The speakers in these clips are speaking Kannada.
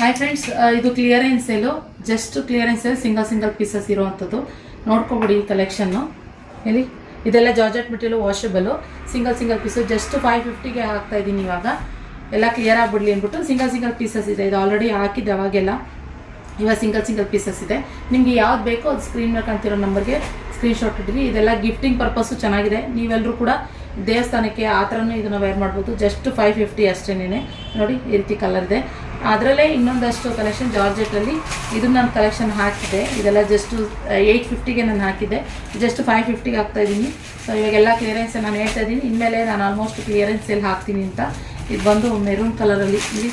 ಹಾಯ್ ಫ್ರೆಂಡ್ಸ್, ಇದು clearance sale. Just clearance sale, single pieces ಇರುವಂಥದ್ದು. ನೋಡ್ಕೊಬಿಡಿ ಈ ಕಲೆಕ್ಷನ್ನು. ಹೇಳಿ, ಇದೆಲ್ಲ georgette material, washable, single piece. Just 550ಗೆ ಹಾಕ್ತಾ ಇದ್ದೀನಿ ಇವಾಗ. ಎಲ್ಲ ಕ್ಲಿಯರ್ ಆಗಿಬಿಡಲಿ ಅಂದ್ಬಿಟ್ಟು ಸಿಂಗಲ್ ಪೀಸಸ್ ಇದೆ. ಇದು ಆಲ್ರೆಡಿ ಹಾಕಿದ್ದೆ ಅವಾಗೆಲ್ಲ. ಇವಾಗ ಸಿಂಗಲ್ ಪೀಸಸ್ ಇದೆ. ನಿಮಗೆ ಯಾವ್ದು ಬೇಕೋ ಅದು ಸ್ಕ್ರೀನ್ ಮೇಲೆ ಕಾಣ್ತಿರೋ ನಂಬರ್ಗೆ ಸ್ಕ್ರೀನ್ಶಾಟ್ ಇಟ್ಟಿರಿ. ಇದೆಲ್ಲ ಗಿಫ್ಟಿಂಗ್ ಪರ್ಪಸ್ಸು ಚೆನ್ನಾಗಿದೆ. ನೀವೆಲ್ಲರೂ ಕೂಡ ದೇವಸ್ಥಾನಕ್ಕೆ ಆ ಥರನೂ ಇದನ್ನು ವೇರ್ ಮಾಡ್ಬೋದು. ಜಸ್ಟ್ 550 ಅಷ್ಟೇನೆ. ನೋಡಿ, ಈ ರೀತಿ ಕಲರ್ ಇದೆ. ಅದರಲ್ಲೇ ಇನ್ನೊಂದಷ್ಟು ಕಲೆಕ್ಷನ್ ಜಾರ್ಜೆಟಲ್ಲಿ ಇದನ್ನು ನಾನು ಕಲೆಕ್ಷನ್ ಹಾಕಿದ್ದೆ. ಇದೆಲ್ಲ ಜಸ್ಟು 850ಗೆ ನಾನು ಹಾಕಿದ್ದೆ. ಜಸ್ಟ್ 550ಗೆ ಹಾಕ್ತಾಯಿದ್ದೀನಿ. ಸೊ ಇವಾಗೆಲ್ಲ ಕ್ಲಿಯರೆನ್ಸ್ ನಾನು ಹೇಳ್ತಾ ಇದ್ದೀನಿ. ಇನ್ಮೇಲೆ ನಾನು ಆಲ್ಮೋಸ್ಟ್ ಕ್ಲಿಯರೆನ್ಸ್ ಎಲ್ಲಿ ಹಾಕ್ತೀನಿ ಅಂತ. ಇದು ಬಂದು ಮೆರೂನ್ ಕಲರಲ್ಲಿ, ಇಲ್ಲಿ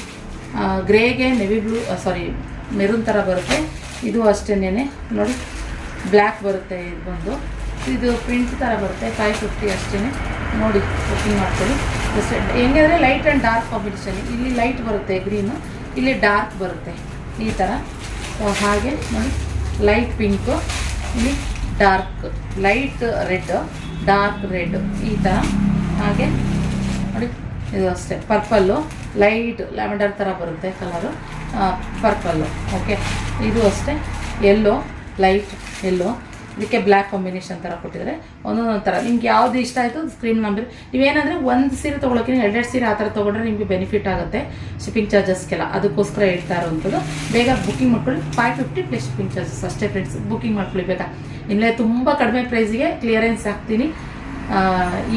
ಗ್ರೇಗೆ ನೆವಿ ಬ್ಲೂ, ಮೆರೂನ್ ಥರ ಬರುತ್ತೆ. ಇದು ಅಷ್ಟೇನೆ. ನೋಡಿ, ಬ್ಲ್ಯಾಕ್ ಬರುತ್ತೆ. ಇದು ಬಂದು ಇದು ಪ್ರಿಂಟ್ ಥರ ಬರುತ್ತೆ. 550 ಅಷ್ಟೇ. ನೋಡಿ, ಬುಕ್ಕಿಂಗ್ ಮಾಡ್ಕೊಳ್ಳಿ. ಜಸ್ಟ್ ಹೆಂಗಂದರೆ ಲೈಟ್ ಆ್ಯಂಡ್ ಡಾರ್ಕ್ ಕಾಂಬಿನೇಷನ್. ಇಲ್ಲಿ ಲೈಟ್ ಬರುತ್ತೆ ಗ್ರೀನು, ಇಲ್ಲಿ ಡಾರ್ಕ್ ಬರುತ್ತೆ ಈ ಥರ. ಸೊ ಹಾಗೆ ನೋಡಿ, ಲೈಟ್ ಪಿಂಕು, ಇಲ್ಲಿ dark light red, dark red ಈ ಥರ. ಹಾಗೆ ನೋಡಿ, ಇದು ಅಷ್ಟೇ ಪರ್ಪಲ್ಲು, ಲೈಟ್ ಲ್ಯಾವೆಂಡರ್ ಥರ ಬರುತ್ತೆ ಕಲರು, ಪರ್ಪಲ್ಲು. ಓಕೆ, ಇದು ಅಷ್ಟೇ ಯೆಲ್ಲೋ, ಲೈಟ್ ಯೆಲ್ಲೋ. ಇದಕ್ಕೆ ಬ್ಲ್ಯಾಕ್ ಕಾಂಬಿನೇಷನ್ ಥರ ಕೊಟ್ಟಿದ್ದಾರೆ. ಒಂದೊಂದು ಥರ ನಿಮ್ಗೆ ಯಾವುದು ಇಷ್ಟ ಆಯಿತು ಸ್ಕ್ರೀನ್ ನಂಬರ್. ನೀವೇನಂದರೆ ಒಂದು ಸೀರೆ ತೊಗೊಳಕ್ಕೆ 2 ಸೀರೆ ಆ ಥರ ತೊಗೊಂಡ್ರೆ ನಿಮಗೆ ಬೆನಿಫಿಟ್ ಆಗುತ್ತೆ ಶಿಪ್ಪಿಂಗ್ ಚಾರ್ಜಸ್ಗೆಲ್ಲ. ಅದಕ್ಕೋಸ್ಕರ ಹೇಳ್ತಾ ಇರೋವಂಥದ್ದು. ಬೇಗ ಬುಕ್ಕಿಂಗ್ ಮಾಡ್ಕೊಳ್ಳಿ. 550 ಪ್ಲಸ್ ಶಿಪ್ಪಿಂಗ್ ಚಾರ್ಜಸ್ ಅಷ್ಟೇ ಫ್ರೆಂಡ್ಸ್. ಬುಕ್ಕಿಂಗ್ ಮಾಡ್ಕೊಳ್ಳಿ ಬೇಗ. ಇಲ್ಲೇ ತುಂಬ ಕಡಿಮೆ ಪ್ರೈಸಿಗೆ ಕ್ಲಿಯರೆನ್ಸ್ ಹಾಕ್ತೀನಿ.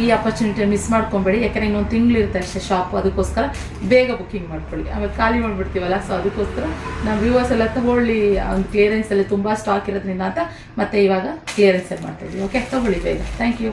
ಈ ಅಪರ್ಚುನಿಟಿ ಮಿಸ್ ಮಾಡ್ಕೊಬೇಡಿ. ಯಾಕಂದರೆ ಇನ್ನೊಂದು ತಿಂಗಳಿರುತ್ತೆ ಅಷ್ಟೇ ಶಾಪ್. ಅದಕ್ಕೋಸ್ಕರ ಬೇಗ ಬುಕ್ಕಿಂಗ್ ಮಾಡ್ಕೊಳ್ಳಿ. ಆಮೇಲೆ ಖಾಲಿ ಮಾಡಿಬಿಡ್ತೀವಲ್ಲ. ಸೊ ಅದಕ್ಕೋಸ್ಕರ ನಾವು ವ್ಯೂವರ್ಸ್ ಎಲ್ಲ ತೊಗೊಳ್ಳಿ, ಒಂದು ಕ್ಲಿಯರೆನ್ಸಲ್ಲಿ ತುಂಬ ಸ್ಟಾಕ್ ಇರೋದ್ರಿಂದ ಅಂತ ಮತ್ತೆ ಇವಾಗ ಕ್ಲಿಯರೆನ್ಸಲ್ಲಿ ಮಾಡ್ತಾಯಿದ್ದೀವಿ. ಓಕೆ, ತೊಗೊಳ್ಳಿ ಬೇಗ. Thank you.